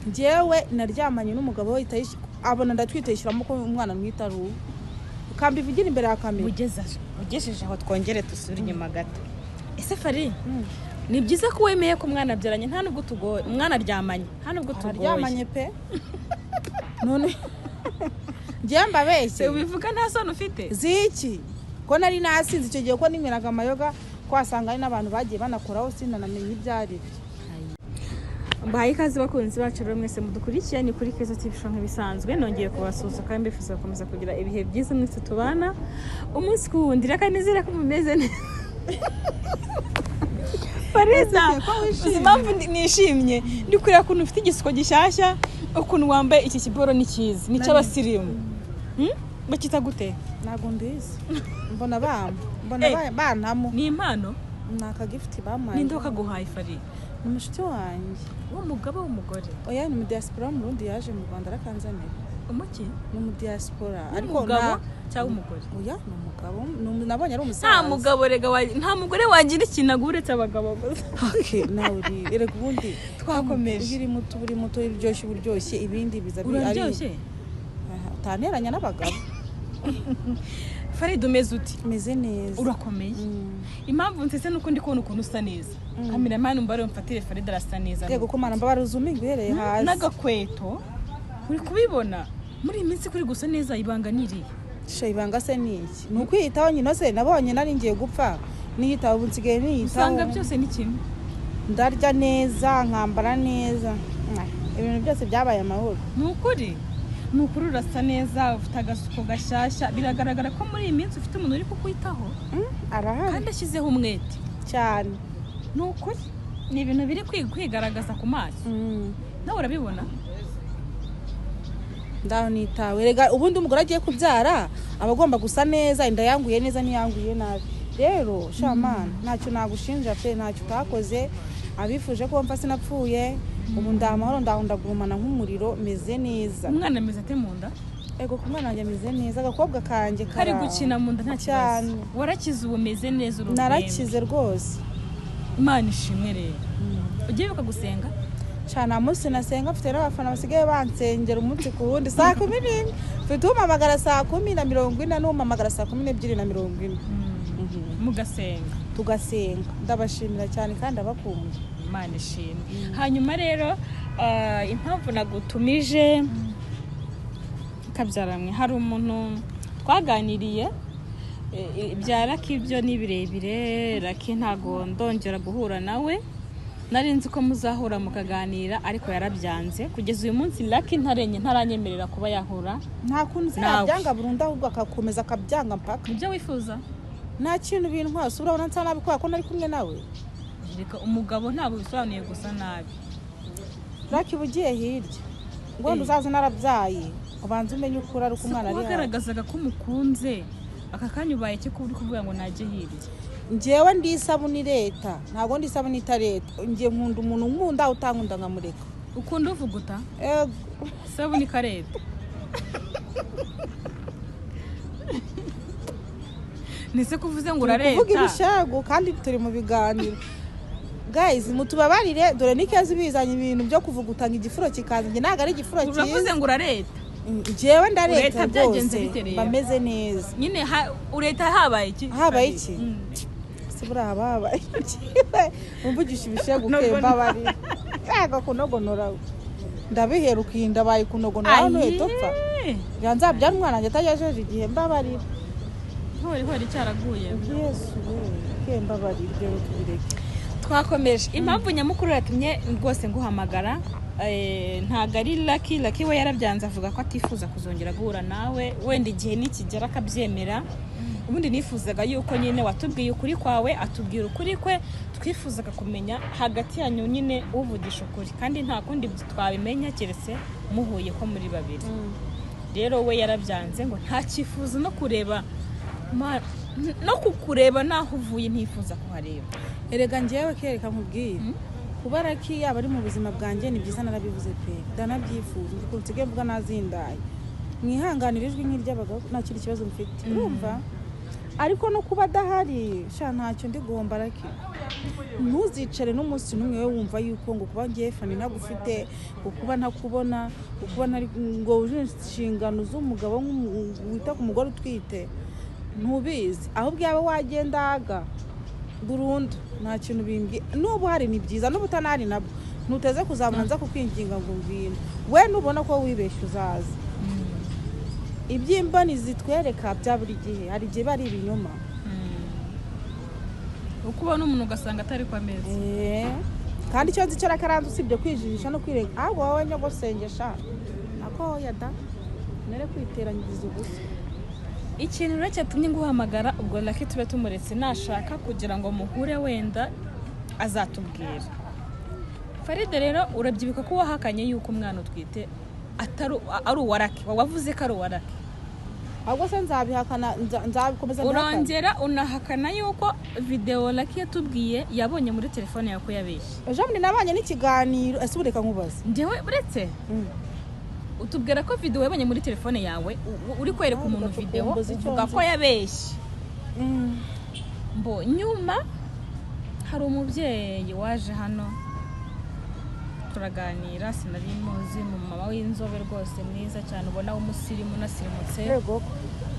njyewe naryamanye n'umugabo we abona ndatwiteshyiramo ko umwana mwitaru kambivugira imbere ya kamera ugejeje aho twongere dusubire inyuma gato. Ese Fari ni byiza ko wemeye ko umwana abyaranye nta nubwo tugoye umwana aryamanye nta nubwo tugoye aryamanye pe none njye mbabeshye ubivuga nta soni ufite ziki ko nari nasinze icyo gihe ko nimeraga amayoga kwasanga ari n'abantu bagiye banakoraho sinanamenye ibyari mbaye ikaze bakunzi bacu rero mwese mudukurikiye ni kuri Keza TV show nk'ibisanzwe nongeye kubasuhuza kandi mbifuza gukomeza kugira ibihe byiza mwese tubana umunsi ku wundi reka nizere ko mumeze neza Fareza impamvu nishimye ndi kureba ukuntu ufite igisuko gishyashya ukuntu wambaye iki kiboro ni cyiza ni cy'abasirimu bakita gute ntago mbizi mbona bantamo ni impano naka gift bamaye ninde ukaguhaye Fari ni mushiti wanjye w'umugabo w'umugore oya ni mu diaspora mu Burundi yaje mu Rwanda arakanzanira umuki ni mu diaspora ariko na cyangwa umugore oya ni umugabo nabonye ari umusaza nta mugabo rega nta mugore wagira ikintu aguretse abagabo gusa okay nawe rega ubundi twakomeje buri muto iryoshye ibindi biza uraryoshye utanteranya n'abagabo Fari dumeze uti meze neza urakomeye impamvu nsese nuko ndi kubona ukuntu usa neza cameraman mbare mfatire Fari darasa neza yego ko mana mbabara uzuminga uhereye hasi n'agakweto uri kubibona muri iyi minsi kuri gusa neza ibanga niriye ibanga se niki ni ukwiyitaho nyine se nabonye nari ngiye gupfa niyitaho ubu nsigaye niyitaho usanga byose ni kimwe ndarya neza nkambara neza ibintu byose byabaye amahoro ni ukuri urasa neza ufite agasuko gashyashya biragaragara ko muri iyi minsi ufite umuntu uri kukwitaho arahari kandi ashyizeho umwete cyane ni ukuri ni ibintu biri kwigaragaza ku maso nawe urabibona ndaho nitawe rega ubundi umugore agiye kubyara abagomba gusa neza inda yanguye neza ntiyanguye nabi rero shamana ntacyo nagushinja pe ntacyo utakoze abifuje ko mfa sinapfuye ubu ndamahoro ndagurumana nk'umuriro meze neza umwana ameze ate mu nda ego ku mwana wanjye ameze neza agakobwa kanjye kari gukina mu nda nta kibazo warakize ubu meze neza urumva narakize rwose Imana ishimwe rero ugiye bakagusenga cyane munsi nasenga mfite n'abafana basigaye bansengera umunsi ku wundi saa 11 mfite umamagara saa 10:40 n'umamagara saa 12:40 mugasenga tugasenga ndabashimira cyane kandi abakumbuye Imana ishimwe hanyuma rero impamvu nagutumije kabyaramwe hari umuntu twaganiriye bya Lucky byo ni birebire Lucky ntago ndongera guhura nawe nari nzi ko muzahura mukaganira ariko yarabyanze kugeza uyu munsi Lucky ntaranyemerera kuba yahura nta kuntu byanga burundu ahubwo akakomeza akabyanga mpaka ibyo wifuza nta kintu bintwase urabona nsa nabi kwa ko nari kumwe nawe reka umugabo ntabwo bisobanuye gusa nabi Lucky bugiye hirya ngo nduzaze narabyaye ubanze umenye ukura ari umwana ari wagaragazaga ko umukunze aka kanya ubaye cyo uri kuvuga ngo najye hirya njyewe ndi isabuni leta ntago ndi isabuni ita leta ngiye nkunda umuntu nkunda utankunda nkamureka ukunda uvuguta ego isabuni ka leta nise kuvuze ngo urareta kuvuga ibishago kandi turi mu biganiro guys mutubabarire dore nikazi bizanye ibintu byo kuvugutanga igifuro kikaza nge naga ari igifuro cyiza uravuze ngo urareta njyewe ndareta rwose bameze neza nyine ureta habaye iki sibura habaye umvugisha ibishego kemba bari yaga kunogonora ndabihera ukinda bayi kunogonora hano etopfa yanza byanwana nje tayajeje igihe mbabarira hori cyaraguye Yesu kemba bari ibyo tubireke twakomeje impamvu nyamukuru yatumye rwose nguhamagara ntago ari Lucky we yarabyanze avuga ko atifuza kuzongera guhura nawe wenda igihe nikigera akabyemera ubundi nifuzaga yuko nyine watubwiye ukuri kwawe atubwira ukuri kwe twifuzaga kumenya hagati yanyu nyine uvugisha ukuri kandi nta kundi twabimenya keretse muhuye ko muri babiri rero we yarabyanze ngo nta cyifuzo no kureba no kukureba naho uvuye ntifuza kuhareba erega njyewe kereka nkubwiye kuba Lucky yaba ari mu buzima bwanjye ni byiza narabivuze pe ndanabyifuza kuko nsigaye mvuga nazindaye mwihanganira ijwi nk'iry'abagabo nta kindi kibazo mfite urumva ariko no kuba adahari sha ntacyo ndi guhomba raki ntuzicare n'umunsi n'umwe we wumva yuko ngo kuba ngiye fani nagufite kuba ntakubona kuba ntari ngo uje inshingano z'umugabo wita ku mugore utwite ntubizi ahubwo yaba wagendaga burundu nta kintu bimbwi n'ubu hari ni byiza n'ubu utanari nabwo ntuteze kuzabona nza kukwinginga ngo ngwino we nubona ko wibeshye uzaza iby'imboni zitwereka bya buri gihe hari igihe bari ibinyoma uko ubona umuntu ugasanga atari kwa meza kandi icyo nzi cyo rakaranze usibye kwijijisha no kwirega ahubwo wowe nyogosengesha nako yada nere kwiteranyiriza ubusa ikintu rero cyatumye nguhamagara ubwo Lucky tube tumuretse nashaka kugira ngo muhure wenda azatubwira Faride rero urabyibuka ko wahakanye yuko umwana utwite ari uwa Lucky wavuze ko ari uwa Lucky ahubwo se nzabihakana nzabikomeza urongera unahakana yuko video Lucky yatubwiye yabonye muri telefone yawe ko yabeshye ejo bundi nabanye n'ikiganiro ese ureka nkubaza njyewe buretse utubwira ko video yabonye muri telefone yawe uri kwereka umuntu video uvuga ko yabeshye mbo nyuma hari umubyeyi waje hano turaganira sinari muzi mu mama w'inzobe rwose mwiza cyane ubona w'umusirimu nasirimutse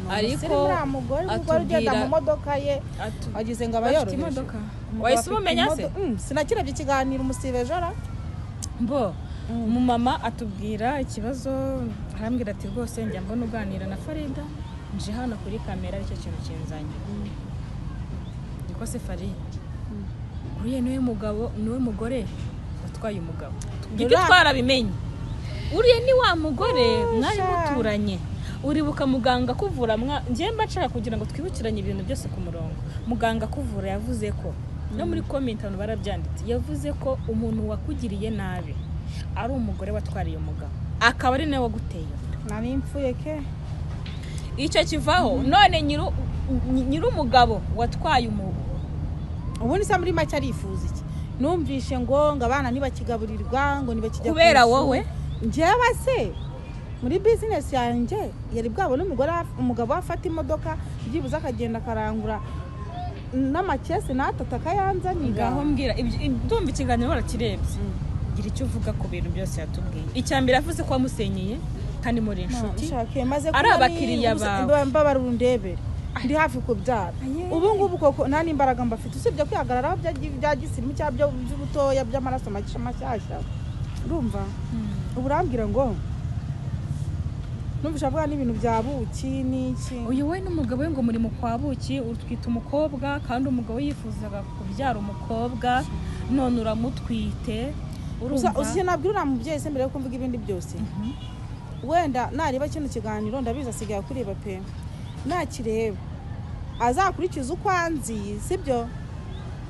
ariko umugore ugenda mu modoka ye agize ngo abayoroheje imodoka wahise umumenya se sinakirebye ikiganiro umusibe jora mbo umumama atubwira ikibazo arambwira ati rwose njya mbona uganira na Farida nje hano kuri kamera aricyo kintu kinzanye niko se Farida uriye niwe mugore watwaye umugabo ibyo twarabimenye uriye ni wa mugore mwari muturanye uribuka muganga kuvura ngiye mbashaka kugira ngo twibukiranye ibintu byose ku murongo muganga kuvura yavuze ko no muri comment hano barabyanditse yavuze ko umuntu wakugiriye nabi ari umugore watwariye umugabo akaba ari nawe waguteye nari mfuye ke icyo kivaho none nyiru umugabo watwaye umugabo ubundi se muri make arifuza iki numvishe ngo abana nibakigaburirwa ngo nibakijya kubera wowe njyewe se muri business yanjye yari bwabo umugabo afata imodoka byibuza akagenda akarangura n'amakesi natata kayanzanira ngaho mbwira ndumva ikiganiro barakirebye gira icyo uvuga ku bintu byose yatubwiye icyambere avuze ko wamusenyeye kandi muri inshuti ari abakiriya bawe mbabarundebere ndi hafi kubyara ubu ngubu koko nta n'imbaraga mbafite usibye kwihagararaho bya gisirimu cyabyo by'ubutoya by'amaraso mashyashya urumva ubu urambwira ngo numvisha avuga n'ibintu bya buki n'iki uyu we n'umugabo we ngo muri mu kwa buki utwita umukobwa kandi umugabo yifuzaga kubyara umukobwa none uramutwite uzi nabwira uriya mubyeyi se mbere yo kumvuga ibindi byose wenda nareba kino kiganiro ndabizi asigaye kureba pe nakireba azakurikiza uko anzi sibyo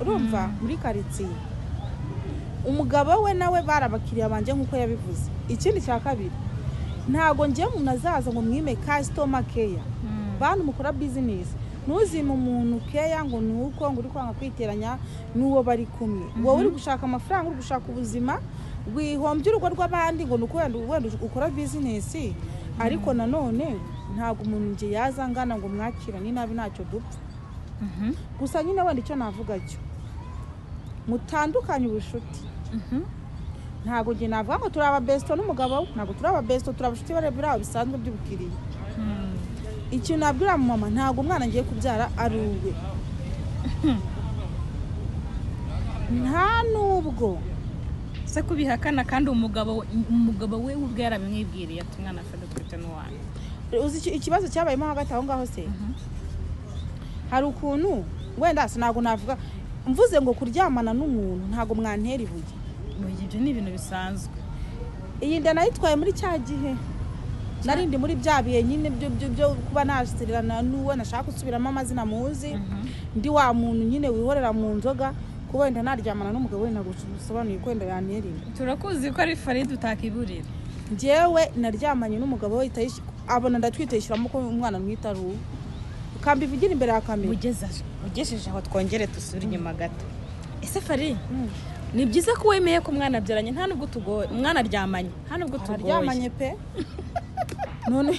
urumva muri karitsiye umugabo we nawe barabakiriya banje nk'uko yabivuze ikindi cya kabiri ntago ngiye umuntu azaza ngo mwime customer care bantu mukora business ntuzime umuntu care ngo nuko ngo uri kwanga kwiteranya n'uwo bari kumwe wowe uri gushaka amafaranga uri gushaka ubuzima wihombye urugo rw'abandi ngo nuko wenda ukora business ariko nanone ntago umuntu nje yazangana ngo mwakira ni nabi ntacyo dupfa gusa nyine wenda icyo navuga cyo mutandukanye ubushuti ntago nge navuga ngo turaba besto n'umugabo ntago turaba besto turabashuti barebera bisanzwe by'ubukiriye ikintu nabwira mama ntago umwana ngiye kubyara ari uwe nta nubwo se kubihakana kandi umugabo we ubwe yarabimwibwiriye ati umwana afite twite n'uwanyu uzi ikibazo cyabayemo hagati aho ngaho se hari ukuntu wenda sinago navuga mvuze ngo kuryamana n'umuntu ntago mwantera ibuye ibyo ni ibintu bisanzwe iyi nda nayitwaye muri cya gihe narindi muri bya bihe nyine byo kuba nasirana n'uwo nashaka gusubiramo amazina muzi ndi wa muntu nyine wihorera mu nzoga kuba wenda naryamana n'umugabo we nagusobanuye ko wenda yanterera turakuzi ko ari Faride utakiburira njyewe naryamanye n'umugabo we abona ndatwiteshyiramo ko umwana mwita ruwo ukambivugira imbere ya kamera ugejeje aho twongere dusura inyuma gato ese Faride ni byiza ko wemeye ko umwana abyaranye nta nubwo tugoye umwana aryamanye nta nubwo tugoye aryamanye pe none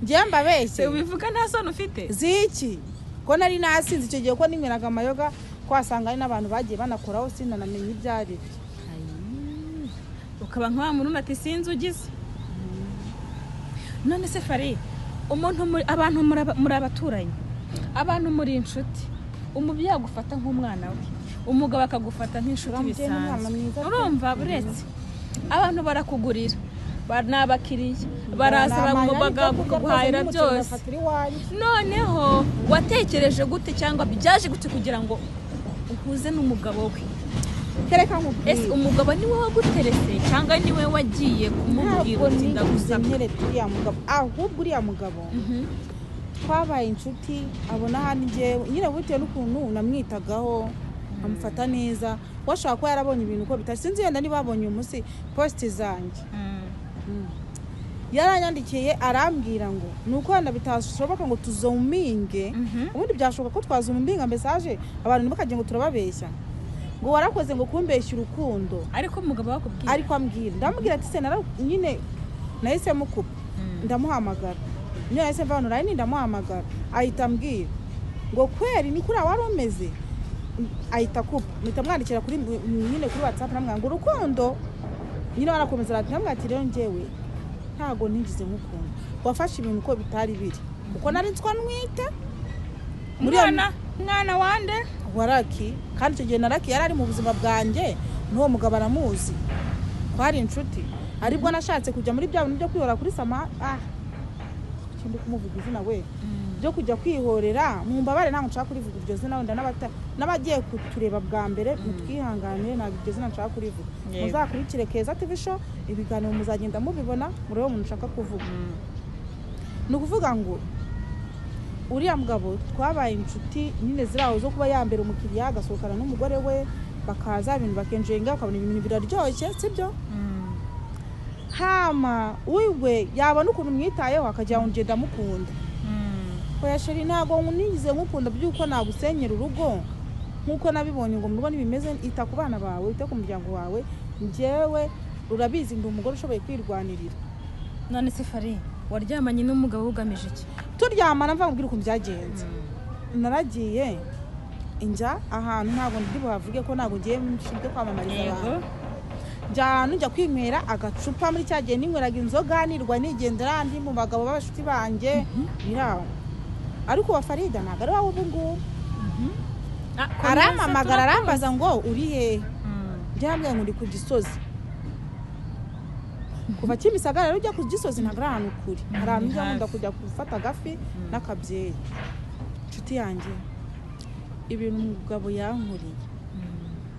ngiye mbabeshye ubivuga nta soni ufite ziki ko nari nasinze icyo gihe ko nimeraga amayoga kwasanga ari n'abantu bagiye banakoraho sinanamenye ibyo ari byo ukaba nka wa muntu ati sinzi ugize none se Fari abantu muri abaturanyi abantu muri inshuti umubyeyi agufata nk'umwana we umugabo akagufata nk'inshuti bisanzwe urumva buretse abantu barakugurira n'abakiriya baraza bakaguhahira byose noneho watekereje gute cyangwa byaje gute kugira ngo uhuze n'umugabo we ese umugabo niwe waguterese cyangwa niwe wagiye kumubwira uti ndagusaba uriya mugabo ahubwo uriya mugabo twabaye inshuti abona hano njyewe nyine bitewe n'ukuntu namwitagaho amufata neza washaka ko yarabonye ibintu uko bitari sinzi yenda niba babonye umunsi posti zanjye yaranyandikiye arambwira ngo nuko wenda bitashoboka ngo tuzominge ubundi byashoboka ko twazuminga message abantu ntibakagiye ngo turababeshya ngo warakoze ngo kumbeshya urukundo ariko umugabo wakubwira ariko ambwira ndamubwira ati se nyine nahise mukupa ndamuhamagara nyine nahise mva hano nari ndamuhamagara ahita ambwira ngo kweri ni kuri wari umeze ahita kupa mpita mwandikira kuri nyine kuri WhatsApp namwanga ngo urukundo nyine barakomeza ati namwe ati rero njyewe ntago ntigize nk'ukuntu wafashe ibintu uko bitari biri uko nari nzwa nwite mwana wande waraki kandi icyo gihe naraki yari ari mu buzima bwanjye n'uwo mugabo aramuzi twari inshuti aribwo nashatse kujya muri bya bintu byo kwihora kuri sama kindi kumuvuga izina we byo kujya kwihorera mu mbabare ntabwo nshaka kurivuga iryo zina wenda n'abagiye kutureba bwa mbere mutwihanganire ntabwo iryo zina nshaka kurivuga muzakurikire Keza TV show ibiganiro muzagenda mubibona murebe umuntu ushaka kuvuga ni ukuvuga ngo uriya mugabo twabaye inshuti nyine ziraho zo kuba yambera umukiriya agasohokana n'umugore we bakaza ibintu bakenjenga ukabona ibintu biraryoshye sibyo hama wiwe yabona ukuntu mwitayeho akajya ngenda mukunda oya sheri ntago nigeze nkukunda byuko nagusenyera urugo nkuko nabibonye ngo murubone bimeze ita ku bana bawe ite ku muryango wawe njyewe urabizi ndi umugore ushoboye kwirwanirira none se Fari waryamanye n'umugabo ugamije iki turyamana mva mbwira ukuntu byagenze naragiye inja ahantu ntago ndi buhavuge ko ntago ngiye nshinzwe kwamamariza abantu njyana njya kwinywera agacupa muri cyagiye ninyweraga inzoga nirwa nigendera ndi mu bagabo b'abashuti banjye biraho ariko wa Farida ntago ari wawe ubu ngubu aramamagara arambaza ngo uri hehe byambwiye ngo ndi ku Gisozi kuva Kimisagara rero ujya ku Gisozi ntago ari ahantu kuri hari ahantu njya nkunda kujya gufata agafi n'akabyeyi inshuti yanjye ibintu umugabo yankuriye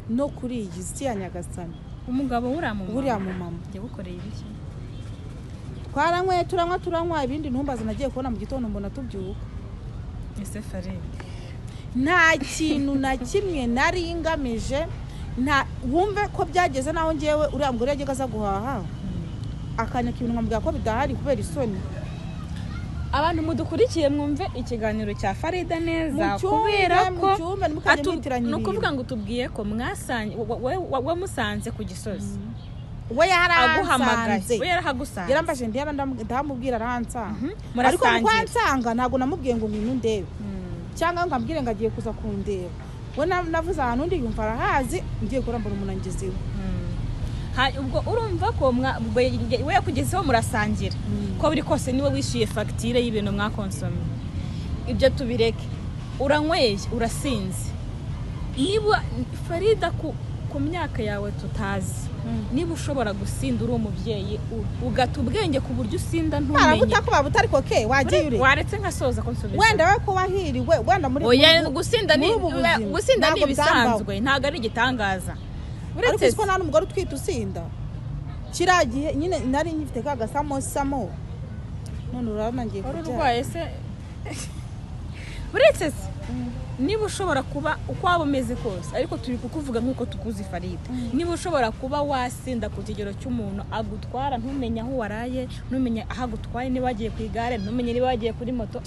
no kuri iyi si ya Nyagasani umugabo uriya mu mama yagukoreye ibiki twaranywe turanywa ibindi ntumbaze nagiye kubona mu gitondo mbona tubyuka ese Fari nta kintu na kimwe nari ngamije nta wumve ko byageze naho ngewe uriya mugore yagiye aza guhaha akanyaka ibintu nkamubwira ko bidahari kubera isoni abantu mudukurikiye mwumve ikiganiro cya Farida neza kubera ko ni ukuvuga ngo tubwiye ko mwasanye wamusanze ku Gisozi we yaraguhamagaye we yarahagusanze yarambaje ndamubwira aransanga ariko kwansanga ntago namubwiye ngo ngwino ndebe cyangwa ngambwire ngo agiye kuza kundeba we navuze ahantu ndi yumva arahazi ngiye kurambura umunangiziwe ubwo urumva ko we yakugezeho murasangira ko buri kose niwe wishyuye fagitire y'ibintu mwakonsomye ibyo tubireke uranyweye urasinze niba Farida ku myaka yawe tutazi niba ushobora gusinda uri umubyeyi ugata ubwenge ku buryo usinda ntumenye arabuta utari koke wagiye uri waretse nkasoza ko nsubiza wenda we ko wahiriwe wenda muri gusinda ni ibisanzwe ntago ari igitangaza uretse ko nta n'umugore utwite usinda kiragiye nyine nari nyifite ka gasamosamo none uranangiye urwaye se uretse niba ushobora kuba uko waba umeze kose ariko turi kukuvuga nk'uko tukuzi Farida niba ushobora kuba wasinda ku kigero cy'umuntu agutwara ntumenye aho waraye ntumenye aho agutwaye niba wagiye ku igare ntumenye niba wagiye kuri moto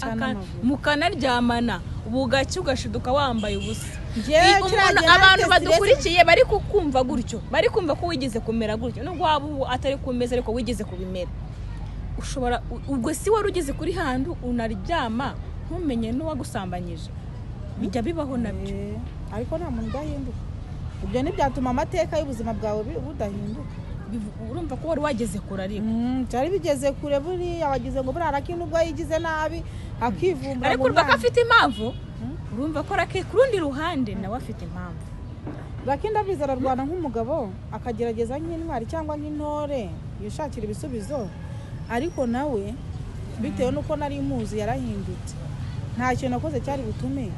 mukanaryamana bugacya ugashiduka wambaye ubusa abantu badukurikiye bari kukumva gutyo bari kumva ko wigeze kumera gutyo nubwo waba atari kumeza ariko wigeze kubimera ushobora ubwo si wari ugeze kuri hantu unaryama ntumenye n'uwagusambanyije bijya bibaho nabyo ariko nta muntu udahinduka ibyo ntibyatuma amateka y'ubuzima bwawe budahinduka urumva ko wari wageze kure ariko cyari bigeze kure buriya wagize ngo buriya Raki nubwo yigize nabi akivumbura ariko urumva ko afite impamvu urumva ko Raki ku rundi ruhande nawe afite impamvu Raki ndabizi ararwana nk'umugabo akagerageza nk'intwari cyangwa nk'intore yishakira ibisubizo ariko nawe bitewe n'uko nari muzi yarahindutse nta kintu nakoze cyari butume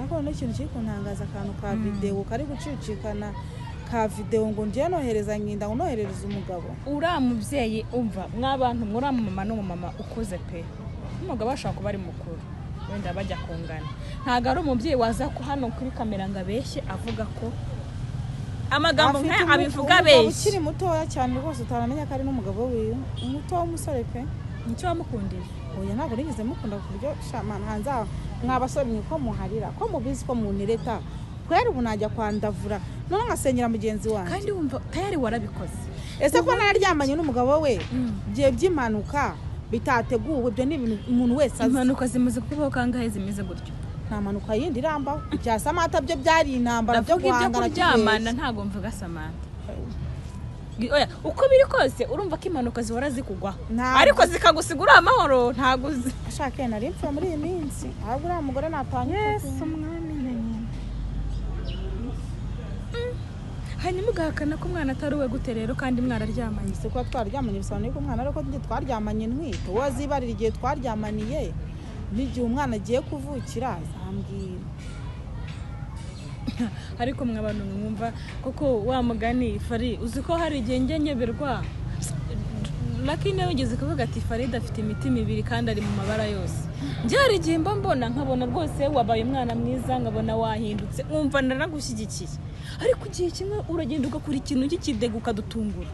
ariko n'ikintu kiri kuntangaza akantu ka videwo kari gucicikana ka videwo ngo ngiye nohereza nyinda ngo noherereze umugabo uriya mubyeyi umva mw'abantu muri mama n'umumama ukuze pe umugabo ashobora kuba ari mukuru wenda bajya kungana ntabwo ari umubyeyi waza ko hano kuri kamera ngo abeshye avuga ko amagambo nk'aya abivuga abeshye ukiri mutoya cyane rwose utaramenya ko ari n'umugabo wiwe umuto w'umusore pe nicyo wamukundiye oya ntabwo nigeze mukunda ku buryo shamana hanze mw'abasore ko muharira ko mubizi ko munireta kwera ubu najya kwandavura none nkasenyera mugenzi wanjye kandi wumva tayari warabikoze ese ko nararyamanye n'umugabo we bye by'impanuka bitateguwe ibyo ni ibintu umuntu wese azi impanuka zimaze kubaho kangahe zimeze gutyo nta mpanuka yindi irambaho bya Samantha byo byari intambara byo guhangana kuryamana ntabwo mvuga Samantha oya uko biri kose urumva ko impanuka zihora zikugwaho ariko zikagusigura amahoro ntabwo ashaka nari mpfa muri iyi minsi ahubwo uriya mugore natanye umwami na nyina hanyuma ugahakana ko umwana atari uwe gute rero kandi mwararyamanye se kuba twaryamanye bisobanuye ko umwana ariko njye twaryamanye ntwite uwo azibarira igihe twaryamaniye n'igihe umwana agiye kuvukira azambwira ariko mw'abantu mwumva koko wa mugani Fari uzi ko hari igihe njye nyeberwa Raki nawe ugeze kuvuga ati Farida afite imitima ibiri kandi ari mu mabara yose njye hari igihe mba mbona nkabona rwose wabaye umwana mwiza nkabona wahindutse mwumva naragushyigikiye ariko igihe kimwe uragenda ugakora ikintu cy'ikidego ukadutungura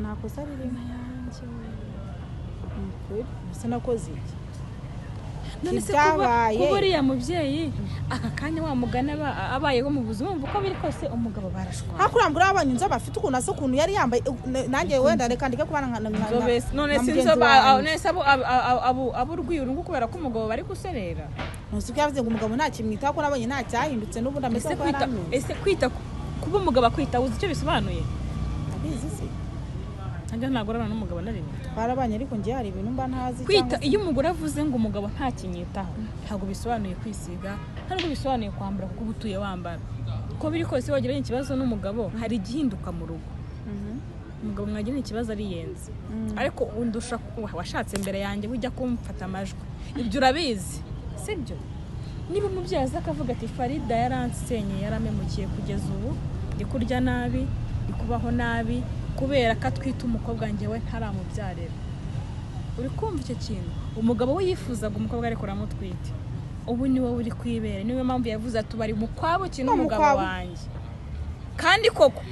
nakosa ririmo yanjye ese nakoze iki none se kuba uriya mubyeyi aka kanya wa mugana abayeho mu buzima wumva uko biri kose umugabo barashwana hakurambura abanye inzobe afite ukuntu asa ukuntu yari yambaye nanjye wenda reka ndike kubana none si inzobe nese abo urwiyurungu kubera ko umugabo bari guserera ntuzi ko yavuze ngo umugabo nta kimwitaho ko nabonye nta cyahindutse n'ubundi ameze ko yaramye ese kwita kuba umugabo akwita uzi icyo bisobanuye abizi se ajya nagorana n'umugabo na rimwe twarabanye ariko ngiye hari ibintu mba ntazi kwita iyo umugore avuze ngo umugabo nta kinyitaho ntabwo bisobanuye kwisiga ntabwo bisobanuye kwambara kuko ubutuye wambara uko biri kose wagiranye ikibazo n'umugabo hari igihinduka mu rugo umugabo mwagiranye ikibazo ariyenze ariko undusha washatse mbere yanjye ujya kumfata amajwi ibyo urabizi sibyo niba umubyeyi aza akavuga ati Farida yaransenye yaramemukiye kugeza ubu ndi kurya nabi ndi kubaho nabi kubera ko atwita umukobwa njyewe ntaramubyarira uri kumva icyo kintu umugabo we yifuzaga umukobwa ariko aramutwite ubu ni wowe uri kwibera niyo mpamvu yavuze ati bari mu kwabo kintu umugabo wanjye kandi koko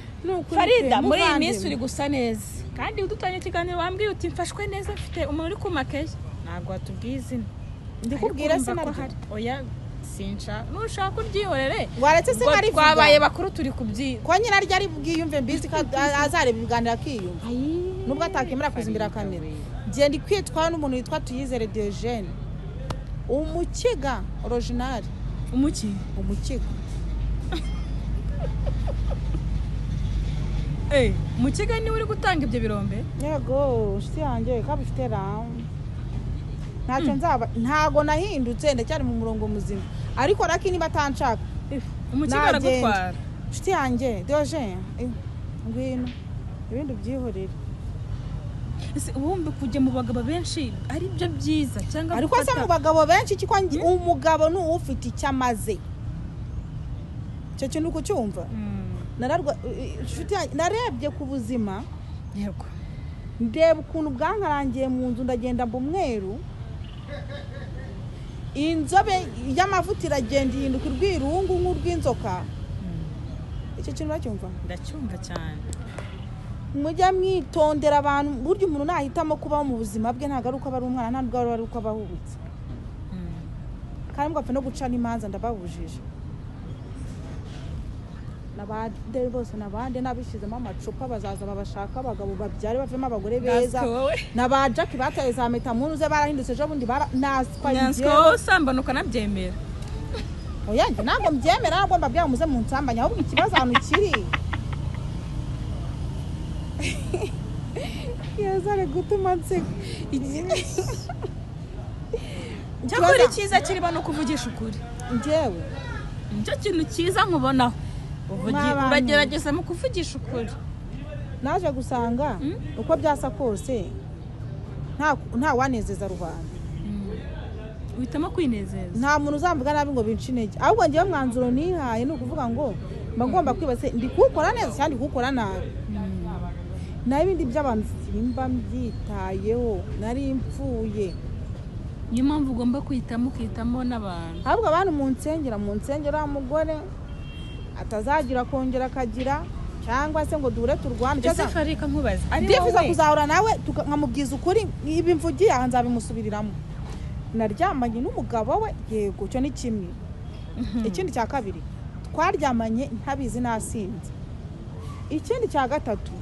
Farida muri iyi minsi uri gusa neza kandi udutanye ikiganiro wambwiye uti mfashwe neza mfite umuntu uri kumakeye ntabwo watubwiye izina ndikubwira se naryo oya sinca nushaka uryihorere waretse se nari twabaye bakuru turi kubyi ko nyina rya ari bwiyumve mbizi ko azareba ibiganiro akiyumva nubwo atakemera kuzimbira kamera genda kwitwa n'umuntu witwa Tuyizere Diogene umukiga original umukiga umukiga niwe uri gutanga ibyo birombe yego nshuti yanjye ko bifite ntacyo nzaba ntago nahindutse ndacyari mu murongo muzima ariko Raki niba atanshaka umukiga aragutwara nshuti yanjye Diogene ngwino ibindi byihorere ubumbe kujya mu bagabo benshi ari byo byiza cyangwa ariko se mu bagabo benshi kiko umugabo ni ufite icyo amaze cyo kintu uko cyumva narebye ku buzima yego ndeba ukuntu bwankarangiye mu nzu ndagenda mba umweru inzobe y'amavuta iragenda ihinduka urwirungu nk'urw'inzoka icyo kintu uracyumva ndacyumva cyane mujya mwitondera abantu burya umuntu nahitamo kubaho mu buzima bwe ntabwo ari uko aba ari umwana ntabwo ari uko aba ahubutse kandi mugapfa no guca n'imanza ndababujije n'abade bose n'abande n'abishizemo amacupa bazaza babashaka abagabo babyare bavemo abagore beza n'abajaki bataye za metamunuze barahindutse ejo bundi naswa usambana ukanabyemera oya njye ntabwo mbyemera ntabwo mbabwira muze mu nsambanya ahubwo ikibazo ahantu kiri yazare gutuma nseka cyakora icyiza kirimo no kuvugisha ukuri njyewe nicyo kintu cyiza nkubonaho uragerageza mu kuvugisha ukuri naje gusanga uko byasa kose nta wanezeza rubanda uhitamo kwinezeza nta muntu uzamvuga nabi ngo bince intege ahubwo njyewe mwanzuro nihaye ni ukuvuga ngo mba ngomba kwibase ndi kuwukora neza cyangwa ndi kuwukora nabi naho ibindi by'abantu simba mbyitayeho nari mpfuye niyo mpamvu ugomba ukitamo n'abantu ahubwo abantu mu nsengero umugore atazagira kongera akagira cyangwa se ngo dure turwane ese Farika nkubaza ndifuza kuzahura nawe nkamubwiza ukuri ibi mvugiye aha nzabimusubiriramo naryamanye n'umugabo we yego cyo ni kimwe ikindi cya kabiri twaryamanye ntabizi nasinze ikindi cya gatatu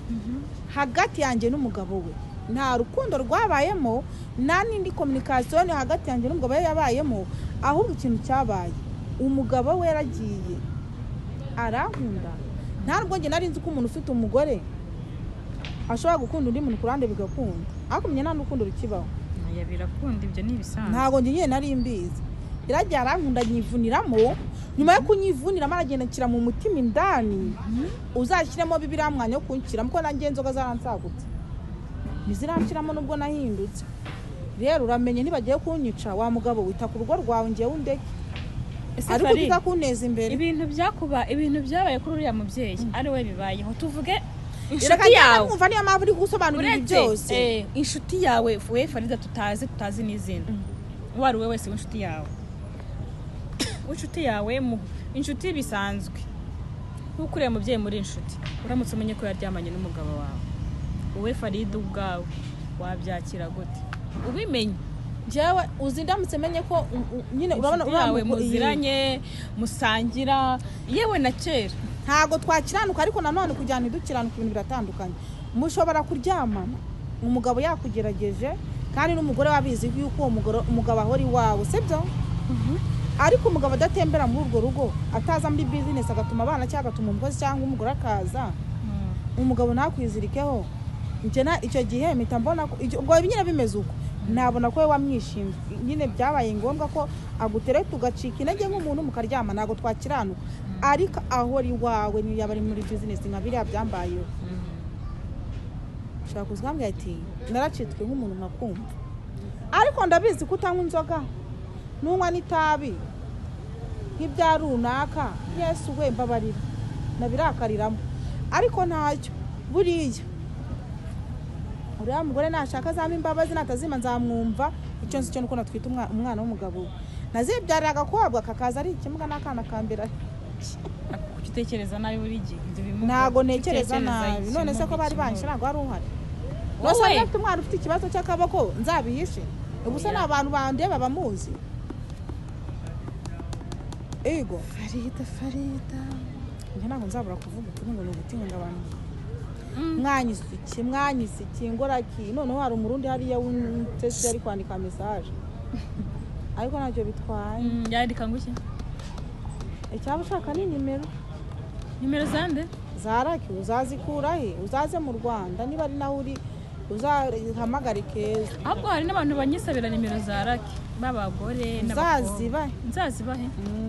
hagati yanjye n'umugabo we nta rukundo rwabayemo nta n'indi communication hagati yanjye n'umugabo we yabayemo ahubwo ikintu cyabaye umugabo we yaragiye arankunda ntabwo njye nari nzi ko umuntu ufite umugore ashobora gukunda undi muntu kurande bigakunda ariko menya nta n'urukundo rukibaho birakunda ibyo ni ibisanzwe ntabwo njye nari mbizi iragiye arankunda nyivuniramo nyuma yo kunyivuniramo aragenda nshyira mu mutima indani uzashyiremo bibiriya mwanya wo kunshyiramo ko nanjye inzoga zaransagutse ntiziranshyiramo nubwo nahindutse rero uramenye ntibagiye kunyica wa mugabo wita ku rugo rwawe ngewe undeke ariko biza kuneza imbere ibintu byabaye kuri uriya mubyeyi ari we bibayeho tuvuge inshuti yawe mwumva niyo mpamvu uri gusobanura ibi byose inshuti yawe we Farida tutazi n'izina uwo ari we wese w'inshuti yawe inshuti bisanzwe nk'uko uriya mubyeyi muri inshuti uramutse umenye ko yaryamanye n'umugabo wawe wowe Farida ubwawe wabyakira gute ubimenye jewe uzi ndamutse menye ko nyine urabona yawe muziranye musangira yewe na kera ntago twakiranuka ariko nanone kujyana idukiranuka ibintu biratandukanye mushobora kuryamana umugabo yakugerageje kandi n'umugore wabizi yuko uwo umugabo ahora iwawe sibyo ariko umugabo adatembera muri urwo rugo ataza muri business agatuma abana cyangwa agatuma umukozi cyangwa umugore akaza umugabo nakwizirikeho njena icyo gihe mpita mbona ubwo nyine bimeze uko nabona ko we wamwishimye nyine byabaye ngombwa ko agutere tugacika intege nk'umuntu mukaryama ntago twakiranuka ariko aho ari wawe niyo yaba ari muri business nka biriya byambayeho ushaka kuzambwira ati naracitswe nk'umuntu nkakumva ariko ndabizi ko utanywa inzoga nunywa n'itabi nk'ibya runaka yesu we mbabarira nabirakariramo ariko ntacyo buriya uriya mugore nashaka azampa imbabazi natazima nzamwumva icyo nzi cyo nuko natwita umwana w'umugabo we nazibyarira agakobwa kakaza ari ikimuga n'akana kambere kutekereza nabi buri gihe ntago nekereza nabi none se ko bari banishe ntago ari uhari wose afite umwana ufite ikibazo cy'akaboko nzabihishe ubusa ni abantu bandeba bamuzi ego Farida njye ntabwo nzabura kuvuga ukuri ngo ni ugutinga abantu mwanyisiki ngoraki noneho hari umurundi hariya w'intesi ari kwandika message ariko ntacyo bitwaye yandika nguki icyaba ushaka ni nimero zande zaraki uzazikura he uzaze mu Rwanda niba ari naho uri uzahamagare Keza ahubwo hari n'abantu banyisabira nimero za Raki b'abagore n'abakobwa nzazibahe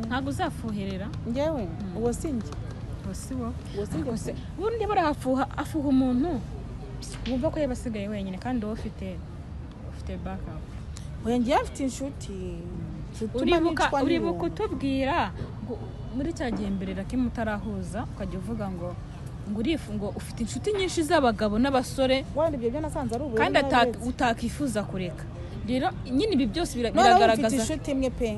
ntabwo uzafuherera njyewe uwo sinjye wose ubundi barahafuha umuntu wumva ko yabasigaye wenyine kandi wowe ufite backup oya ngiye afite inshuti uribuka utubwira muri cya gihe mbere Raki mutarahuza ukajya uvuga ngo ufite inshuti nyinshi z'abagabo n'abasore wenda ibyo byo nasanze ari ubuye kandi utakifuza kureka rero nyine ibi byose biragaragaza inshuti imwe pe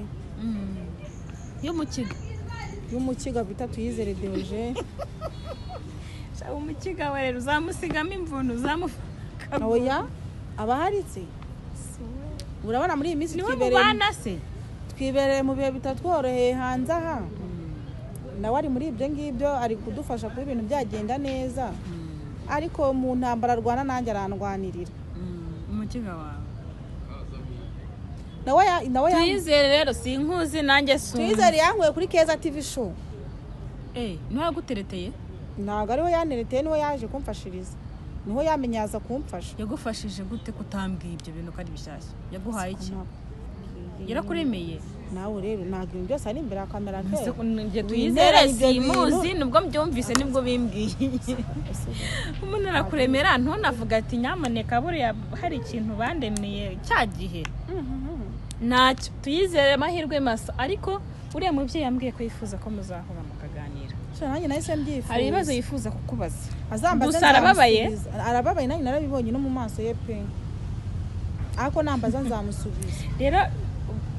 y'umukiga bita Tuyizere Deoje umukiga we rero uzamusigamo imvunu uzamufaka oya abaharitse urabona muri iyi minsi twibereye mu bihe bitatworoheye hanze aha nawe ari muri ibyo ngibyo ari kudufasha kuba ibintu byagenda neza ariko mu ntambara arwana nanjye arandwanirira umukiga wawe nawe tuyizere rero sinkuzi nanjye tuyizere yankuye kuri Keza TV show niho yagutereteye ntabwo ariho yanereteye niho yaje kumfashiriza niho yamenyaza kumfasha yagufashije gute kutambwiye ibyo bintu ko ari bishyashya yaguhaye iki yarakuremeye nawe rero ntabwo ibintu byose ari imbere ya kamera njye tuyizere simuzi nubwo mbyumvise nibwo bimbwiye umuntu arakuremera ntunavuga ati nyamuneka buriya hari ikintu bandemeye cya gihe ntacyo tuyizere amahirwe masa ariko uriya mubyeyi yambwiye ko yifuza ko muzahura mukaganira nanjye nahise mbyifuza hari ibibazo yifuza kukubaza gusa arababaye nanjye narabibonye no mu maso ye pe ariko nambaza nzamusubiza rero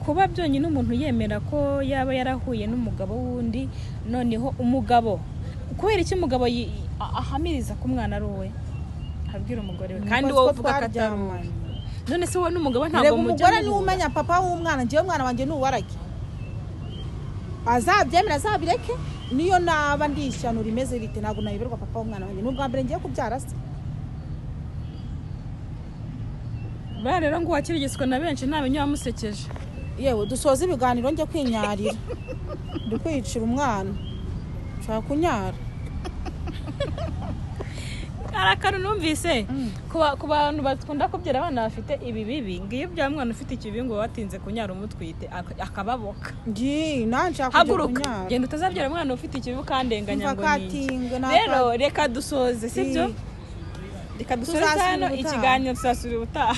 kuba byonyine umuntu yemera ko yaba yarahuye n'umugabo wundi noneho umugabo kubera iki umugabo ahamiriza ko umwana ari uwe abwira umugore we kandi wowe uvuga ko atari none se wowe n'umugabo ntabwo umugore niwe umenya papa w'umwana njyewe umwana wanjye ni uwarage azabyemera azabireke niyo naba ndishyano rimeze bite ntabwo nayoberwa papa w'umwana wanjye n'ubwa mbere ngiye kubyara se rero ngo wakirigiswa na benshi ntamenya wamusekeje yewe dusoza ibiganiro njye kwinyarira ndi kwicira umwana nshaka kunyara arakara numvise ku bantu bakunda kubyara abana bafite ibi bibi ngiyo bya mwana ufite ikibi ngo watinze kunyara umutwite akababoka nanshaka kujya kunyara genda utazabyara umwana ufite ikibi ukandenganya ngo rero reka dusoze sibyo reka dusoze hano ikiganiro tuzasubira ubutaha